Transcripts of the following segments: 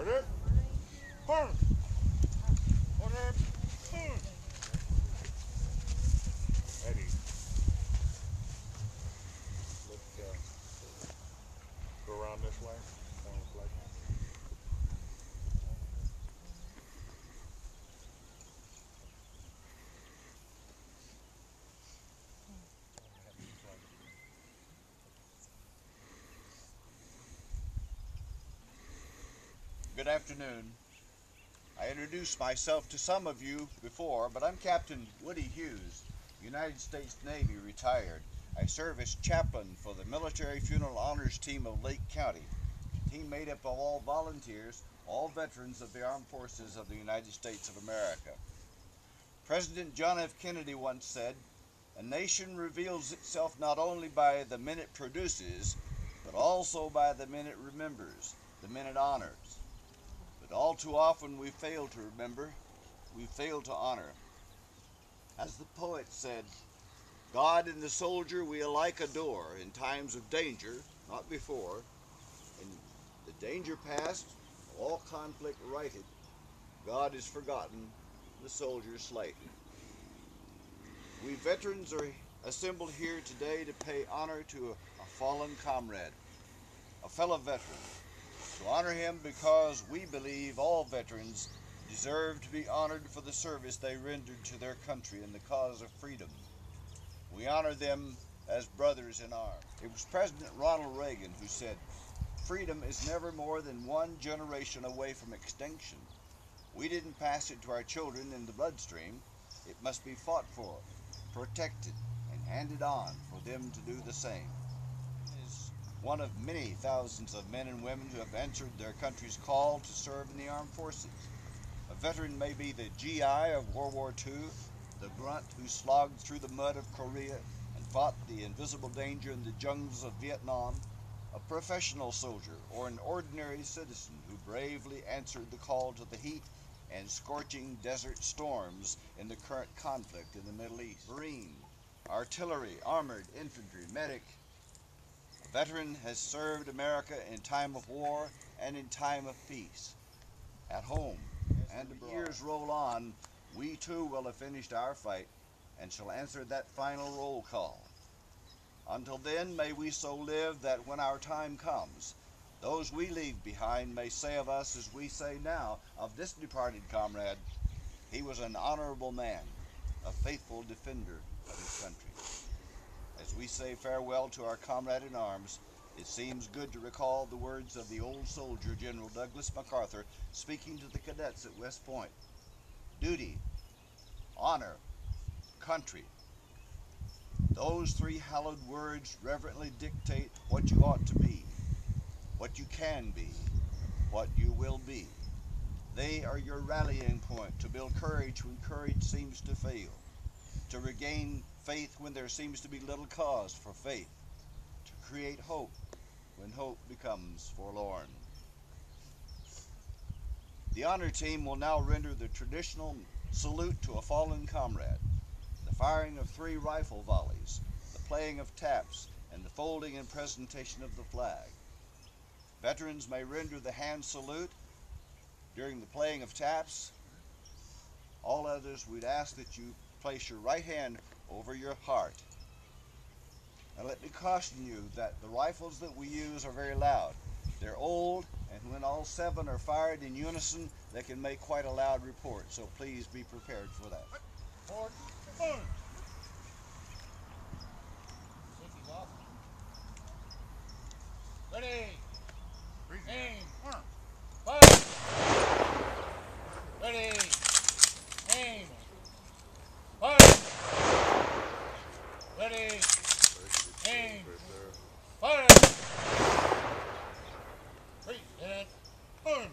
Order. Burn. Order. Burn. Eddie. Let's go around this way. Sounds like. Good afternoon. I introduced myself to some of you before, but I'm Captain Woody Hughes, United States Navy retired. I serve as chaplain for the Military Funeral Honors Team of Lake County, a team made up of all volunteers, all veterans of the Armed Forces of the United States of America. President John F. Kennedy once said, "A nation reveals itself not only by the men it produces, but also by the men it remembers, the men it honors." But all too often we fail to remember, we fail to honor. As the poet said, God and the soldier we alike adore, in times of danger, not before. In the danger past, all conflict righted, God is forgotten, the soldier slated. We veterans are assembled here today to pay honor to a fallen comrade, a fellow veteran, to honor him because we believe all veterans deserve to be honored for the service they rendered to their country in the cause of freedom. We honor them as brothers in arms. It was President Ronald Reagan who said, "Freedom is never more than one generation away from extinction. We didn't pass it to our children in the bloodstream. It must be fought for, protected, and handed on for them to do the same." One of many thousands of men and women who have answered their country's call to serve in the armed forces. A veteran may be the GI of World War II, the grunt who slogged through the mud of Korea and fought the invisible danger in the jungles of Vietnam, a professional soldier, or an ordinary citizen who bravely answered the call to the heat and scorching desert storms in the current conflict in the Middle East. Marine, artillery, armored, infantry, medic. A veteran has served America in time of war and in time of peace. At home and abroad. As years roll on, we too will have finished our fight and shall answer that final roll call. Until then, may we so live that when our time comes, those we leave behind may say of us as we say now of this departed comrade, he was an honorable man, a faithful defender of his country. As we say farewell to our comrade in arms, it seems good to recall the words of the old soldier, General Douglas MacArthur, speaking to the cadets at West Point. Duty, honor, country. Those three hallowed words reverently dictate what you ought to be, what you can be, what you will be. They are your rallying point to build courage when courage seems to fail, to regain faith when there seems to be little cause for faith, to create hope when hope becomes forlorn. The honor team will now render the traditional salute to a fallen comrade, the firing of 3 rifle volleys, the playing of taps, and the folding and presentation of the flag. Veterans may render the hand salute during the playing of taps. All others, we'd ask that you place your right hand over your heart. Now let me caution you that the rifles that we use are very loud. They're old, and when all 7 are fired in unison, they can make quite a loud report, so please be prepared for that. Forward. Burn. Safety's off. Ready. Aim. Fire. Ready. Aim. Fire. Ready. Aim. Fire. 3, and burn.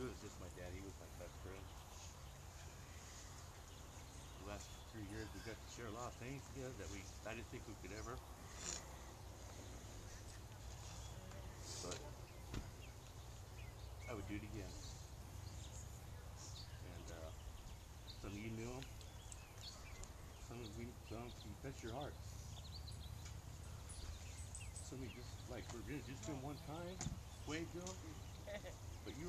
was just my dad. He was my best friend. The last 3 years, we got to share a lot of things together that I didn't think we could ever. But I would do it again. And some of you knew him. Some of you touched your heart. Some of you just like were introduced to him one time, waved to him, but he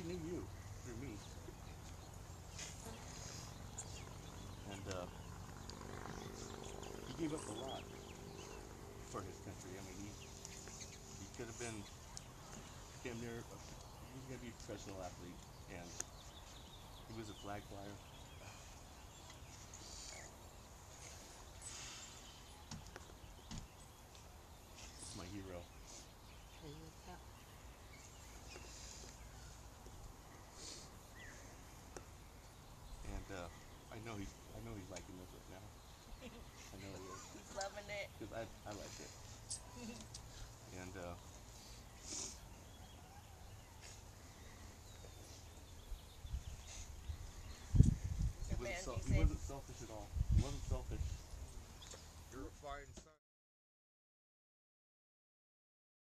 knew you through me. And he gave up a lot for his country. I mean, he could have been damn near. He was gonna be a professional athlete, and he was a flag flyer. It's my hero. And I know he's liking this right now. I know he is. He's loving it. Because I like it. And Good man, be he safe. wasn't selfish at all. He wasn't selfish. You're a fine son.